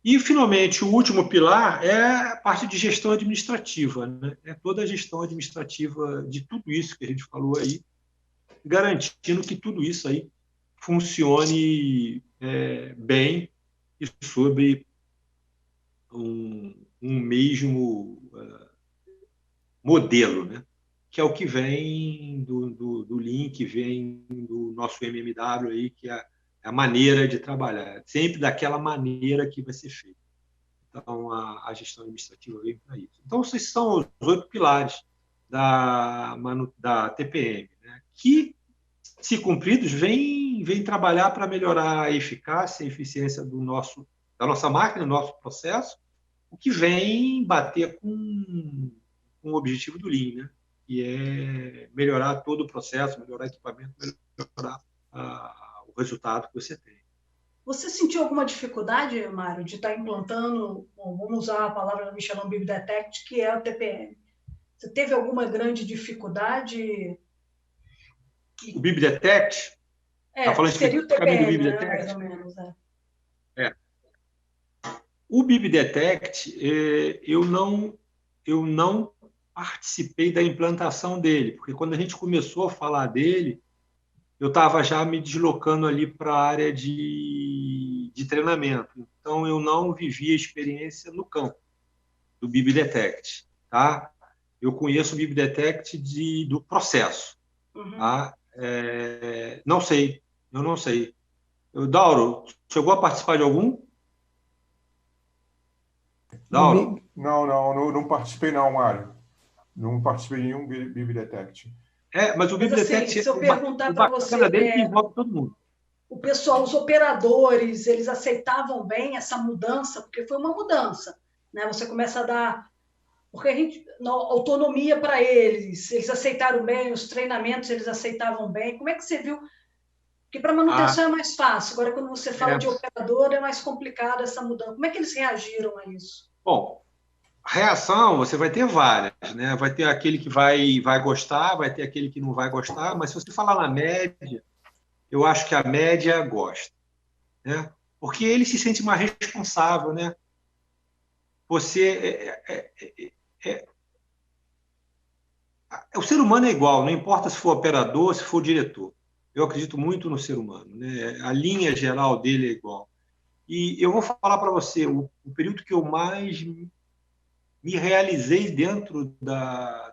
E, finalmente, o último pilar é a parte de gestão administrativa, né? É toda a gestão administrativa de tudo isso que a gente falou aí, garantindo que tudo isso aí funcione bem e sobre um mesmo modelo, né? Que é o que vem do Lean, que vem do nosso MMW aí, que é a maneira de trabalhar, sempre daquela maneira que vai ser feito. Então, a gestão administrativa vem para isso. Então, esses são os 8 pilares da TPM, né? Que, se cumpridos, vem trabalhar para melhorar a eficácia e eficiência da nossa máquina, do nosso processo, o que vem bater com o objetivo do Lean, né? Que é melhorar todo o processo, melhorar o equipamento, melhorar o resultado que você tem. Você sentiu alguma dificuldade, Mário, de estar implantando, bom, vamos usar a palavra da Michelin Bib Detect, que é o TPM? Você teve alguma grande dificuldade? O Bib Detect, está falando Seria o especificamente do TPM, Bib né, mais Detect? ou menos. O Bib Detect, eu não participei da implantação dele, porque quando a gente começou a falar dele, eu estava já me deslocando ali para a área de treinamento. Então, eu não vivi a experiência no campo do Bib Detect. Tá? Eu conheço o Bib Detect do processo. Tá? Não sei, eu não sei. Dauro, chegou a participar de algum? Dauro? Não participei não, Mário. Não participei de nenhum Bib Detect. Mas o Mas assim, Bibliotect, se eu perguntar o para bacana você, dele é que envolve todo mundo. o pessoal, os operadores, eles aceitavam bem essa mudança, porque foi uma mudança, né? Você começa a dar, porque a gente, autonomia para eles aceitaram bem, os treinamentos eles aceitavam bem. Como é que você viu? Porque para Ah, manutenção é mais fácil, agora quando você fala é. de operador é mais complicado essa mudança. Como é que eles reagiram a isso? Bom, reação você vai ter várias, né? Vai ter aquele que vai gostar, vai ter aquele que não vai gostar, mas se você falar na média, eu acho que a média gosta, né? Porque ele se sente mais responsável, né? Você o ser humano é igual, não importa se for operador, se for diretor. Eu acredito muito no ser humano, né? A linha geral dele é igual. E eu vou falar para você, o período que eu mais me realizei dentro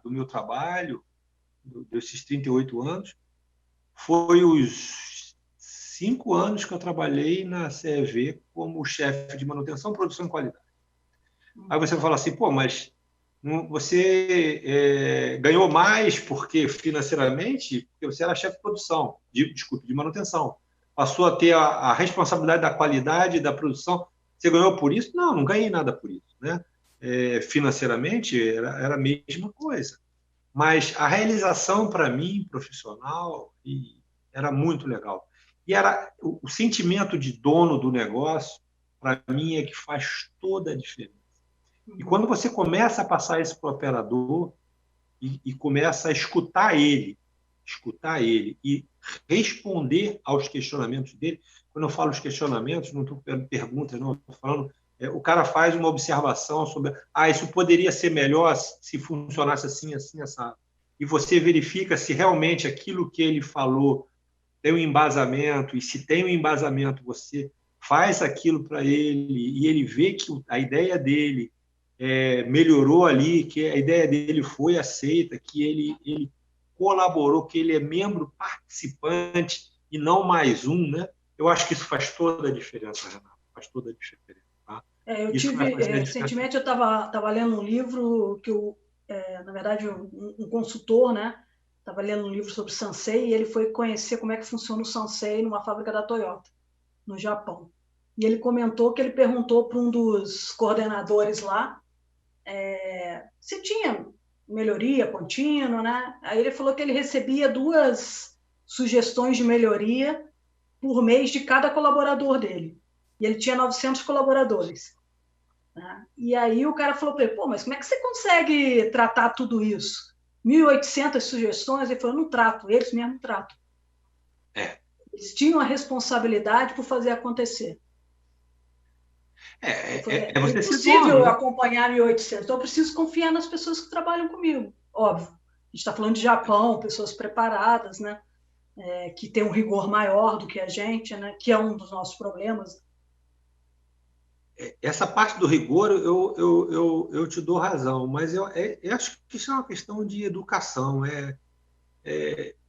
do meu trabalho, desses 38 anos, foi os 5 anos que eu trabalhei na CEV como chefe de manutenção, produção e qualidade. Aí você vai falar assim, pô, mas você ganhou mais porque financeiramente, porque você era chefe de produção, de manutenção. Passou a ter a responsabilidade da qualidade da produção. Você ganhou por isso? Não, não ganhei nada por isso, né? Financeiramente era a mesma coisa. Mas a realização para mim, profissional, era muito legal. E era o sentimento de dono do negócio, para mim, é que faz toda a diferença. E quando você começa a passar isso para o operador e começa a escutar ele e responder aos questionamentos dele, quando eu falo os questionamentos, não estou perguntas, não, estou falando, o cara faz uma observação sobre, isso poderia ser melhor se funcionasse assim, assim, assado. E você verifica se realmente aquilo que ele falou tem um embasamento, e se tem um embasamento, você faz aquilo para ele, e ele vê que a ideia dele melhorou ali, que a ideia dele foi aceita, que ele colaborou, que ele é membro participante e não mais um, né? Eu acho que isso faz toda a diferença, Renato. Faz toda a diferença. Tá? Eu Isso vai tive, fazer a diferença. recentemente eu estava lendo um livro que, na verdade, um consultor, né? Estava lendo um livro sobre Sansei e ele foi conhecer como é que funciona o Sansei numa fábrica da Toyota, no Japão. E ele comentou que ele perguntou para um dos coordenadores lá se tinha melhoria contínua, né? Aí ele falou que ele recebia 2 sugestões de melhoria por mês de cada colaborador dele. E ele tinha 900 colaboradores. Né? E aí o cara falou para ele, pô, mas como é que você consegue tratar tudo isso? 1.800 sugestões? Ele falou, eu não trato, eles mesmo tratam. Eles tinham a responsabilidade por fazer acontecer. É você ser impossível dono, né? acompanhar 1.800. Então, eu preciso confiar nas pessoas que trabalham comigo, óbvio. A gente está falando de Japão, pessoas preparadas, né? Que tem um rigor maior do que a gente, né? Que é um dos nossos problemas. Essa parte do rigor eu te dou razão, mas eu acho que isso é uma questão de educação, é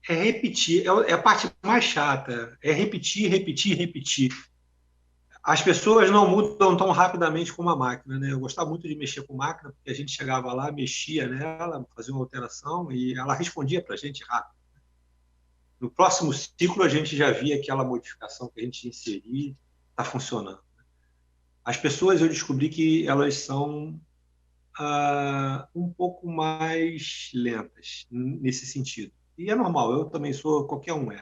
repetir, é a parte mais chata, é repetir, repetir, repetir. As pessoas não mudam tão rapidamente como a máquina, né? Eu gostava muito de mexer com máquina, porque a gente chegava lá, mexia nela, fazia uma alteração e ela respondia para a gente rápido. No próximo ciclo, a gente já via aquela modificação que a gente inserir, está funcionando. As pessoas, eu descobri que elas são um pouco mais lentas nesse sentido. E é normal, eu também sou, qualquer um é.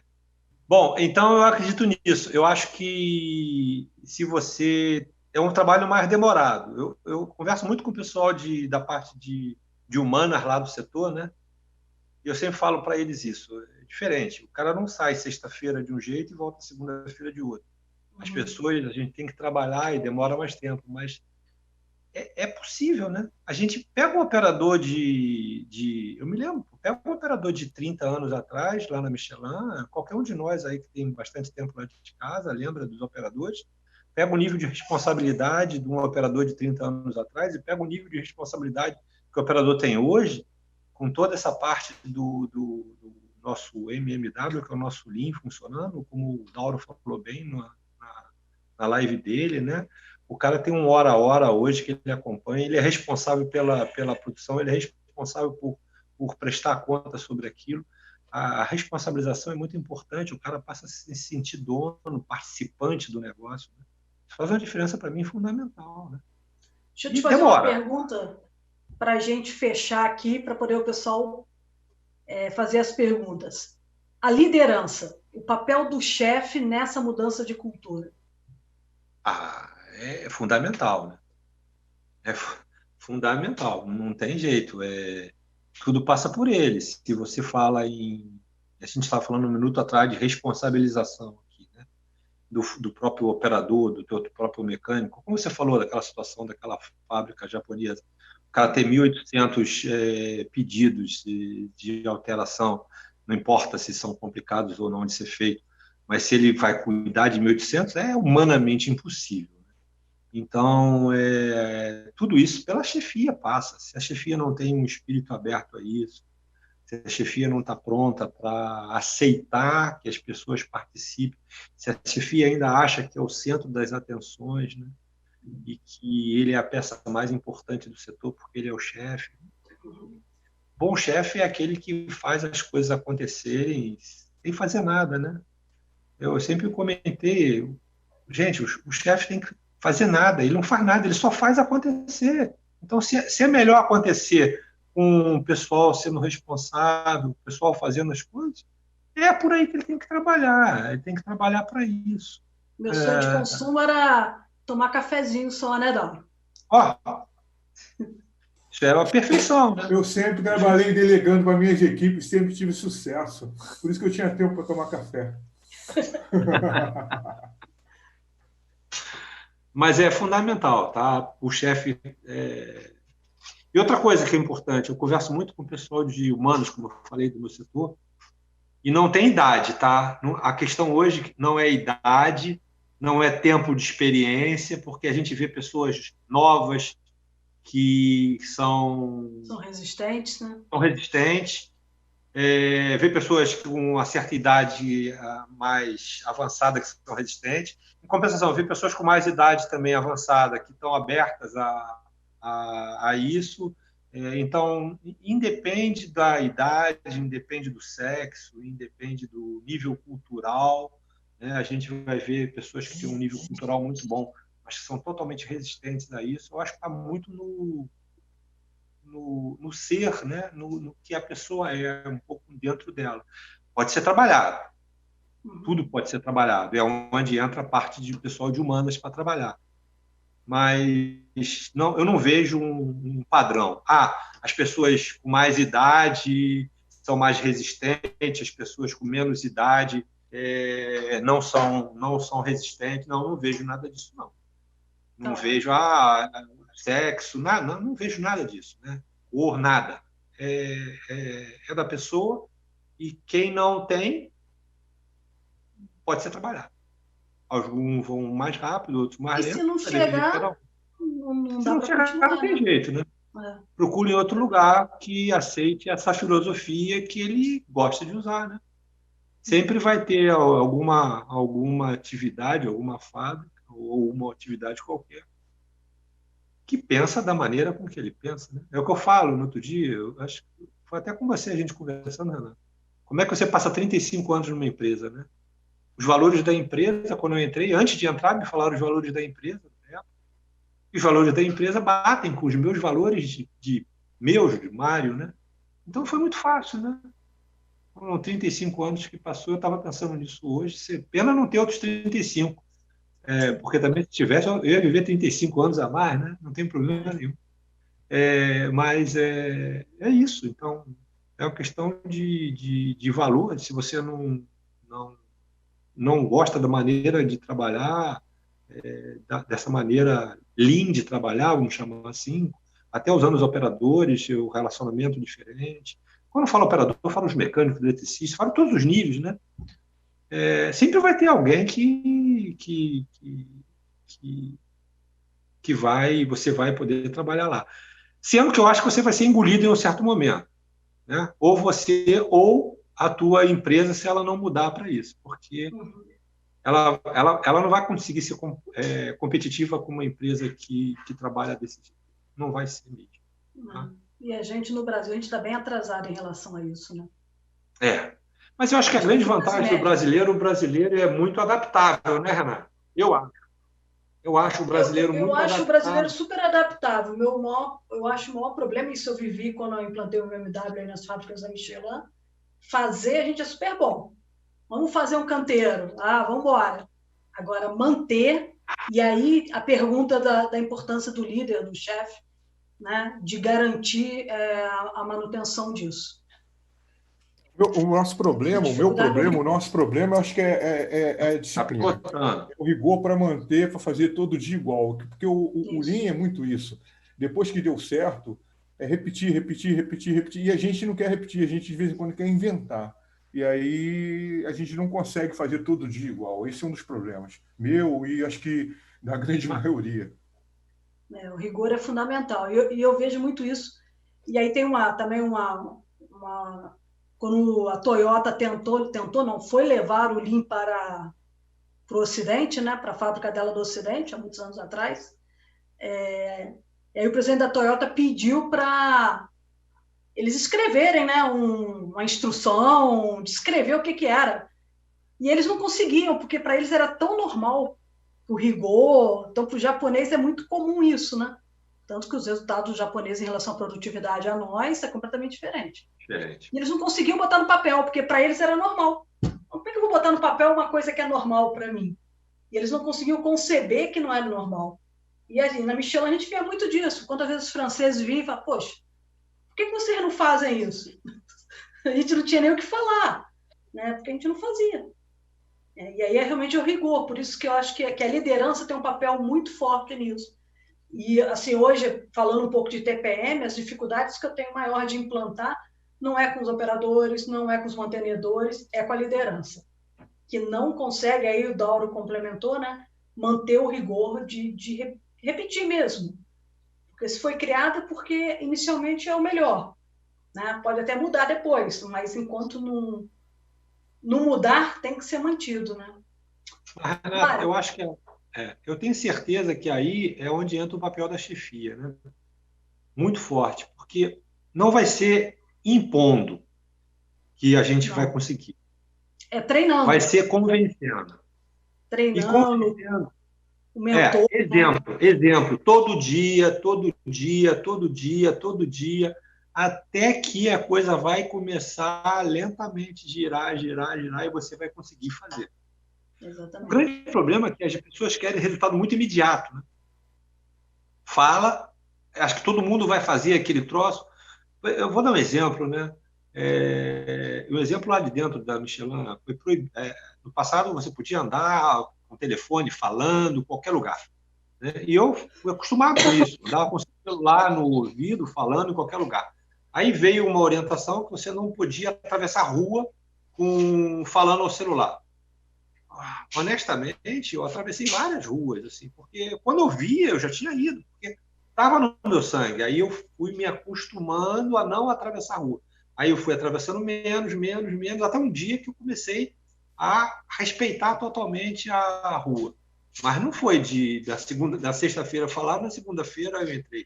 Bom, então eu acredito nisso. Eu acho que se você. É um trabalho mais demorado. Eu converso muito com o pessoal da parte de humanas lá do setor, né? E eu sempre falo para eles isso. É diferente. O cara não sai sexta-feira de um jeito e volta segunda-feira de outro. As pessoas, a gente tem que trabalhar e demora mais tempo, mas é possível, né? A gente pega um operador eu me lembro, pega um operador de 30 anos atrás, lá na Michelin, qualquer um de nós aí que tem bastante tempo lá de casa, lembra dos operadores, pega o nível de responsabilidade de um operador de 30 anos atrás e pega o nível de responsabilidade que o operador tem hoje, com toda essa parte do nosso MMW, que é o nosso Lean funcionando, como o Dauro falou bem na live dele, né? O cara tem um hora a hora hoje que ele acompanha, ele é responsável pela produção, ele é responsável por prestar conta sobre aquilo. A responsabilização é muito importante, o cara passa a se sentir dono, participante do negócio. Né? Isso faz uma diferença para mim fundamental. Né? Deixa eu te fazer uma pergunta para a gente fechar aqui, para poder o pessoal fazer as perguntas. A liderança, o papel do chefe nessa mudança de cultura. É fundamental, né? É fundamental, não tem jeito. Tudo passa por ele. Se você fala em. A gente estava falando um minuto atrás de responsabilização aqui, né? do próprio operador, do teu próprio mecânico. Como você falou daquela situação daquela fábrica japonesa, o cara tem 1.800 pedidos de alteração, não importa se são complicados ou não de ser feito, mas se ele vai cuidar de 1.800, é humanamente impossível. Então, tudo isso pela chefia passa. Se a chefia não tem um espírito aberto a isso, se a chefia não está pronta para aceitar que as pessoas participem, se a chefia ainda acha que é o centro das atenções, né? E que ele é a peça mais importante do setor porque ele é o chefe. Bom chefe é aquele que faz as coisas acontecerem sem fazer nada, né? Eu sempre comentei, gente, o chefe tem que fazer nada, ele não faz nada, ele só faz acontecer. Então, se é melhor acontecer com o pessoal sendo responsável, o pessoal fazendo as coisas, é por aí que ele tem que trabalhar, ele tem que trabalhar para isso. Meu sonho de consumo era tomar cafezinho só, né, Dão? Isso era a perfeição, né? Eu sempre trabalhei delegando para minhas equipes, sempre tive sucesso. Por isso que eu tinha tempo para tomar café. Mas é fundamental, tá? O chefe. E outra coisa que é importante, eu converso muito com o pessoal de humanos, como eu falei do meu setor, e não tem idade, tá? A questão hoje não é idade, não é tempo de experiência, porque a gente vê pessoas novas que são resistentes, né? São resistentes. Vê pessoas com uma certa idade mais avançada que são resistentes. Em compensação, vê pessoas com mais idade também avançada que estão abertas a isso. Então, independe da idade, independe do sexo, independe do nível cultural. Né? A gente vai ver pessoas que têm um nível cultural muito bom, mas que são totalmente resistentes a isso. Eu acho que está muito no ser, né? no que a pessoa é, um pouco dentro dela. Pode ser trabalhado, tudo pode ser trabalhado, é onde entra a parte de pessoal de humanas para trabalhar. Mas não, eu não vejo um padrão. As pessoas com mais idade são mais resistentes, as pessoas com menos idade não são resistentes. Não vejo nada disso, não. Não vejo sexo, nada, não vejo nada disso, né? Cor, nada. É da pessoa, e quem não tem pode ser trabalhado. Alguns vão mais rápido, outros mais E se lento. não chegar, não Se dá não para chegar, continuar, não tem né? jeito, né? É. Procure em outro lugar que aceite essa filosofia que ele gosta de usar, né? Sempre vai ter alguma atividade, alguma fábrica ou uma atividade qualquer que pensa da maneira com que ele pensa, né? É o que eu falo no outro dia, eu acho que foi até com você a gente conversando, Renan. Como é que você passa 35 anos numa empresa, né? Os valores da empresa, quando eu entrei, antes de entrar, me falaram os valores da empresa, né? E os valores da empresa batem com os meus valores de Mário, né? Então foi muito fácil, né? Foram 35 anos que passou, eu estava pensando nisso hoje. Pena não ter outros 35, porque também se tivesse, eu ia viver 35 anos a mais, né? Não tem problema nenhum. Mas é isso. Então, é uma questão de valor. Se você não gosta da maneira de trabalhar, dessa maneira lean de trabalhar, vamos chamar assim, até usando os operadores, o relacionamento diferente. Quando eu falo operador, eu falo os mecânicos, eletricistas, falo todos os níveis, né? Sempre vai ter alguém que você vai poder trabalhar lá. Sendo que eu acho que você vai ser engolido em um certo momento, né? Ou você ou a tua empresa, se ela não mudar para isso, porque ela não vai conseguir ser competitiva com uma empresa que trabalha desse jeito. Não vai ser mesmo. Tá? E a gente no Brasil, a gente está bem atrasado em relação a isso, né? Mas eu acho que a grande vantagem do brasileiro, o brasileiro é muito adaptável, né, Renato? Eu acho o brasileiro muito adaptável. Eu acho o brasileiro super adaptável. Eu acho o maior problema, isso eu vivi quando eu implantei o BMW aí nas fábricas da Michelin, fazer a gente é super bom. Vamos fazer um canteiro. Vamos embora. Agora, manter, e aí a pergunta da importância do líder, do chefe, né, de garantir a manutenção disso. O nosso problema, o nosso problema, eu acho que é a disciplina. É o rigor para manter, para fazer todo dia igual. Porque o Lean é muito isso. Depois que deu certo, é repetir. E a gente não quer repetir, a gente de vez em quando quer inventar. E aí a gente não consegue fazer todo dia igual. Esse é um dos problemas. Meu e acho que da grande maioria. O rigor é fundamental. E eu vejo muito isso. E aí tem também uma quando a Toyota foi levar o Lean para o Ocidente, né, para a fábrica dela do Ocidente, há muitos anos atrás. E aí o presidente da Toyota pediu para eles escreverem, né, uma instrução, descrever o que era. E eles não conseguiam, porque para eles era tão normal o rigor. Então, para o japonês é muito comum isso, né? Tanto que os resultados japoneses em relação à produtividade a nós é completamente diferente. E eles não conseguiam botar no papel, porque para eles era normal. Como é que eu vou botar no papel uma coisa que é normal para mim? E eles não conseguiam conceber que não era normal. E assim, na Michelin a gente via muito disso. Quantas vezes os franceses viam e falam, poxa, por que vocês não fazem isso? A gente não tinha nem o que falar, né? Porque a gente não fazia. E aí é realmente o rigor. Por isso que eu acho que a liderança tem um papel muito forte nisso. E, assim, hoje, falando um pouco de TPM, as dificuldades que eu tenho maior de implantar não é com os operadores, não é com os mantenedores, é com a liderança, que não consegue, aí o Dauro complementou, né, manter o rigor de repetir mesmo. Porque se foi criada porque inicialmente é o melhor, né? Pode até mudar depois, mas enquanto não mudar, tem que ser mantido, né? Renato, eu acho que eu tenho certeza que aí é onde entra o papel da chefia, né? Muito forte, porque não vai ser impondo que a gente vai conseguir. É treinando. Vai ser convencendo. Treinando. E convencendo. O mentor. Exemplo. Todo dia, até que a coisa vai começar a lentamente girar, e você vai conseguir fazer. Exatamente. O grande problema é que as pessoas querem resultado muito imediato, né? Fala, acho que todo mundo vai fazer aquele troço. Eu vou dar um exemplo, né? Um exemplo lá de dentro da Michelin, no passado você podia andar com o telefone falando em qualquer lugar. né? E eu fui acostumado com isso. Andava com o celular no ouvido, falando em qualquer lugar. Aí veio uma orientação que você não podia atravessar a rua falando ao celular. Honestamente, eu atravessei várias ruas, assim, porque quando eu via, eu já tinha ido, porque estava no meu sangue. Aí eu fui me acostumando a não atravessar a rua. Aí eu fui atravessando menos, até um dia que eu comecei a respeitar totalmente a rua. Mas não foi da sexta-feira falar, na segunda-feira eu entrei.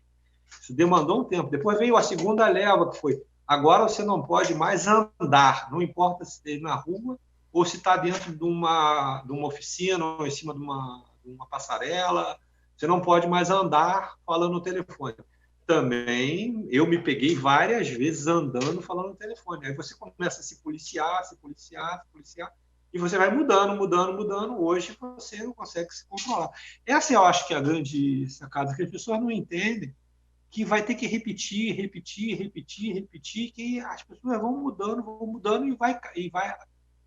Isso demandou um tempo. Depois veio a segunda leva, que foi: agora você não pode mais andar, não importa se está na rua ou se está dentro de uma oficina ou em cima de uma passarela, você não pode mais andar falando no telefone. Também eu me peguei várias vezes andando falando no telefone. Aí você começa a se policiar, e você vai mudando. Hoje você não consegue se controlar. Essa eu acho que é a grande sacada, que as pessoas não entendem, que vai ter que repetir, que as pessoas vão mudando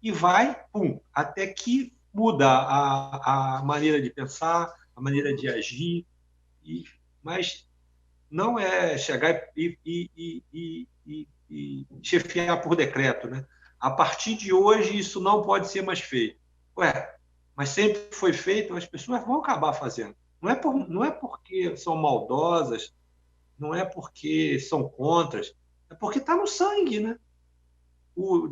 e vai, pum, até que muda a maneira de pensar, a maneira de agir, mas não é chegar e chefiar por decreto, né? A partir de hoje isso não pode ser mais feito. Ué, mas sempre foi feito, as pessoas vão acabar fazendo. Não é porque são maldosas, não é porque são contras, é porque está no sangue, né?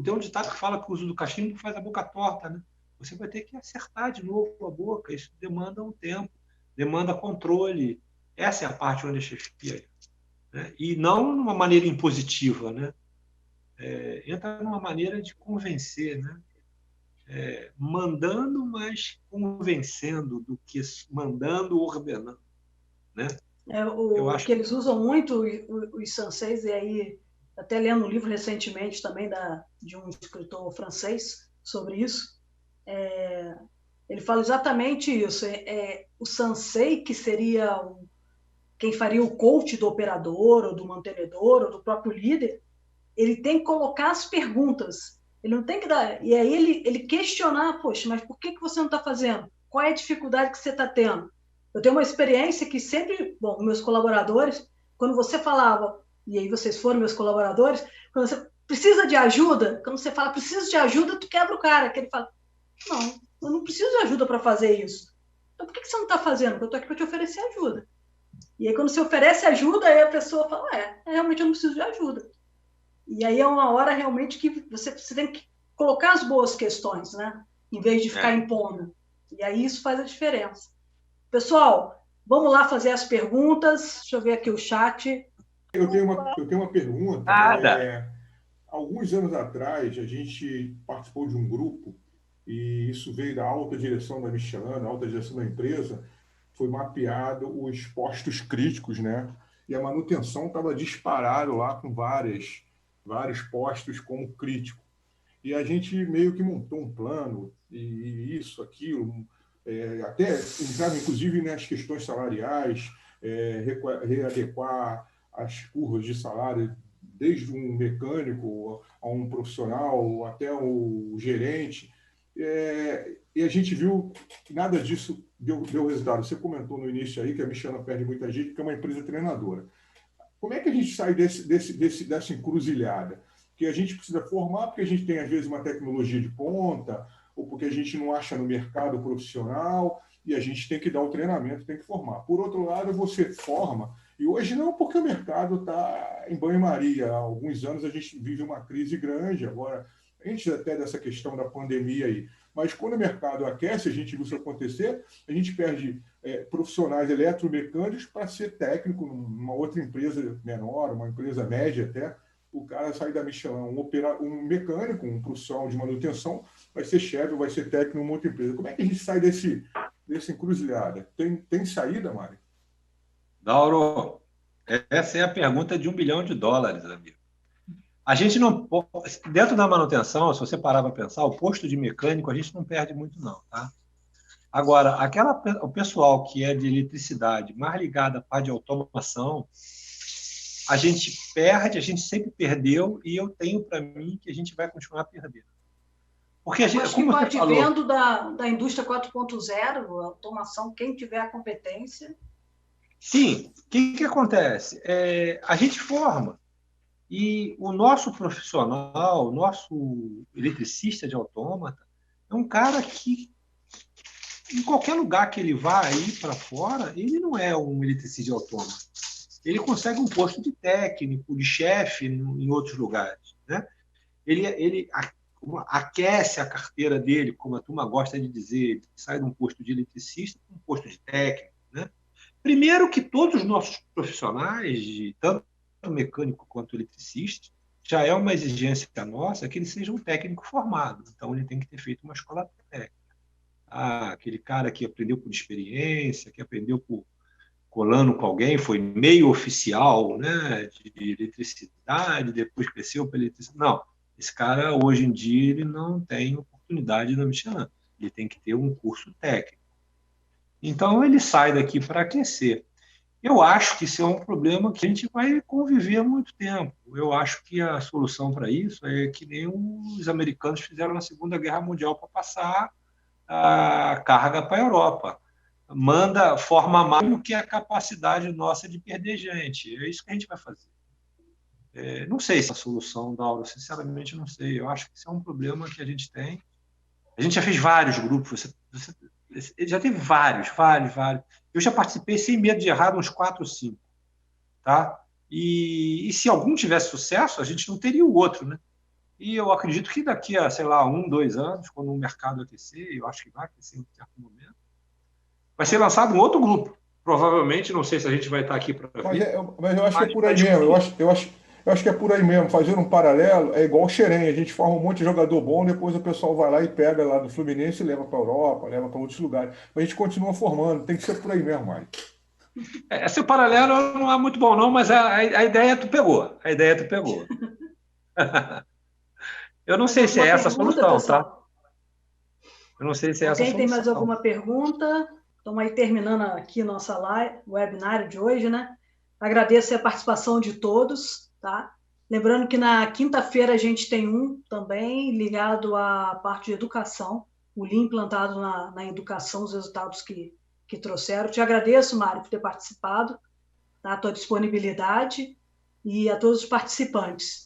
Tem um ditado que fala que o uso do cachimbo faz a boca torta, né? Você vai ter que acertar de novo a boca, isso demanda um tempo, demanda controle. Essa é a parte onde a chefia, né? E não numa maneira impositiva, né? Entra numa maneira de convencer, né? Mandando, mas convencendo, do que mandando, ordenando, né? Eu acho que eles usam muito os sanseis, e aí, até lendo um livro recentemente também de um escritor francês sobre isso, ele fala exatamente isso. O sansei, que seria quem faria o coach do operador, ou do mantenedor, ou do próprio líder, ele tem que colocar as perguntas. Ele não tem que dar... E aí ele questionar: poxa, mas por que você não está fazendo? Qual é a dificuldade que você está tendo? Eu tenho uma experiência que sempre... Bom, meus colaboradores, quando você falava, e aí vocês foram meus colaboradores, quando você precisa de ajuda, quando você fala preciso de ajuda, tu quebra o cara, que ele fala: não, eu não preciso de ajuda para fazer isso. Então por que você não está fazendo? Porque eu estou aqui para te oferecer ajuda. E aí quando você oferece ajuda, aí a pessoa fala: realmente eu não preciso de ajuda. E aí é uma hora realmente que você tem que colocar as boas questões, né? Em vez de ficar impondo. E aí isso faz a diferença. Pessoal, vamos lá fazer as perguntas. Deixa eu ver aqui o chat. Eu tenho uma pergunta. Alguns anos atrás, a gente participou de um grupo, e isso veio da alta direção da Michelin, da alta direção da empresa. Foi mapeado os postos críticos, né? E a manutenção estava disparado lá com vários postos como crítico. E a gente meio que montou um plano, e isso, aquilo, até entrava inclusive nas questões salariais, readequar as curvas de salário, desde um mecânico a um profissional, até o gerente. E a gente viu que nada disso deu resultado. Você comentou no início aí que a Michelin perde muita gente, porque é uma empresa treinadora. Como é que a gente sai dessa encruzilhada? Que a gente precisa formar porque a gente tem, às vezes, uma tecnologia de ponta, ou porque a gente não acha no mercado profissional, e a gente tem que dar o treinamento, tem que formar. Por outro lado, você forma, e hoje não, porque o mercado está em banho-maria. Há alguns anos a gente vive uma crise grande, agora, antes até dessa questão da pandemia aí. Mas quando o mercado aquece, a gente viu isso acontecer, a gente perde profissionais eletromecânicos para ser técnico numa outra empresa menor, uma empresa média até. O cara sai da Michelin, um mecânico, um profissional de manutenção, vai ser chefe ou vai ser técnico numa outra empresa. Como é que a gente sai dessa encruzilhada? Tem saída, Mário? Dauro, essa é a pergunta de $1 bilhão, amigo. A gente não... Dentro da manutenção, se você parar para pensar, o posto de mecânico a gente não perde muito, não, tá? Agora, o pessoal que é de eletricidade, mais ligado à parte de automação, a gente perde, a gente sempre perdeu, e eu tenho para mim que a gente vai continuar perdendo. Porque a gente, acho que com o advento da indústria 4.0, a automação, quem tiver a competência... Sim, o que acontece? A gente forma, e o nosso profissional, o nosso eletricista de autômata, é um cara que, em qualquer lugar que ele vá aí para fora, ele não é um eletricista de autômata. Ele consegue um posto de técnico, de chefe em outros lugares, né? Ele aquece a carteira dele, como a turma gosta de dizer, ele sai de um posto de eletricista para um posto de técnico, né? Primeiro que todos os nossos profissionais, tanto mecânico quanto eletricista, já é uma exigência nossa que ele seja um técnico formado. Então, ele tem que ter feito uma escola técnica. Aquele cara que aprendeu por experiência, que aprendeu por colando com alguém, foi meio oficial, né, de eletricidade, depois cresceu para eletricidade. Não, esse cara, hoje em dia, ele não tem oportunidade na Michelin. Ele tem que ter um curso técnico. Então, ele sai daqui para aquecer. Eu acho que isso é um problema que a gente vai conviver há muito tempo. Eu acho que a solução para isso é que nem os americanos fizeram na Segunda Guerra Mundial para passar a carga para a Europa. Forma mais do que a capacidade nossa de perder gente. É isso que a gente vai fazer. Não sei se é a solução, Dauro, sinceramente não sei. Eu acho que isso é um problema que a gente tem. A gente já fez vários grupos, já teve vários. Eu já participei, sem medo de errar, uns 4 ou 5. Tá? E se algum tivesse sucesso, a gente não teria o outro, né? E eu acredito que daqui a, sei lá, 1, 2 anos, quando o mercado aquecer, eu acho que vai aquecer em um certo momento, vai ser lançado um outro grupo. Provavelmente, não sei se a gente vai estar aqui para ver. Mas eu acho que é por aí mesmo. Eu acho que é por aí mesmo. Fazendo um paralelo, é igual o Xerém. A gente forma um monte de jogador bom, depois o pessoal vai lá e pega lá do Fluminense e leva para a Europa, leva para outros lugares. Mas a gente continua formando. Tem que ser por aí mesmo, Mário. Esse paralelo não é muito bom, não, mas a ideia tu pegou. A ideia tu pegou. Eu não sei se é essa a solução, pessoal? Tá? Eu não sei se é essa a solução. Quem tem mais alguma pergunta? Estamos aí terminando aqui nossa live, webinário de hoje, né? Agradeço a participação de todos, tá? Lembrando que na quinta-feira a gente tem um também ligado à parte de educação, o Lean implantado na educação, os resultados que trouxeram. Te agradeço, Mário, por ter participado, tá? A tua disponibilidade e a todos os participantes.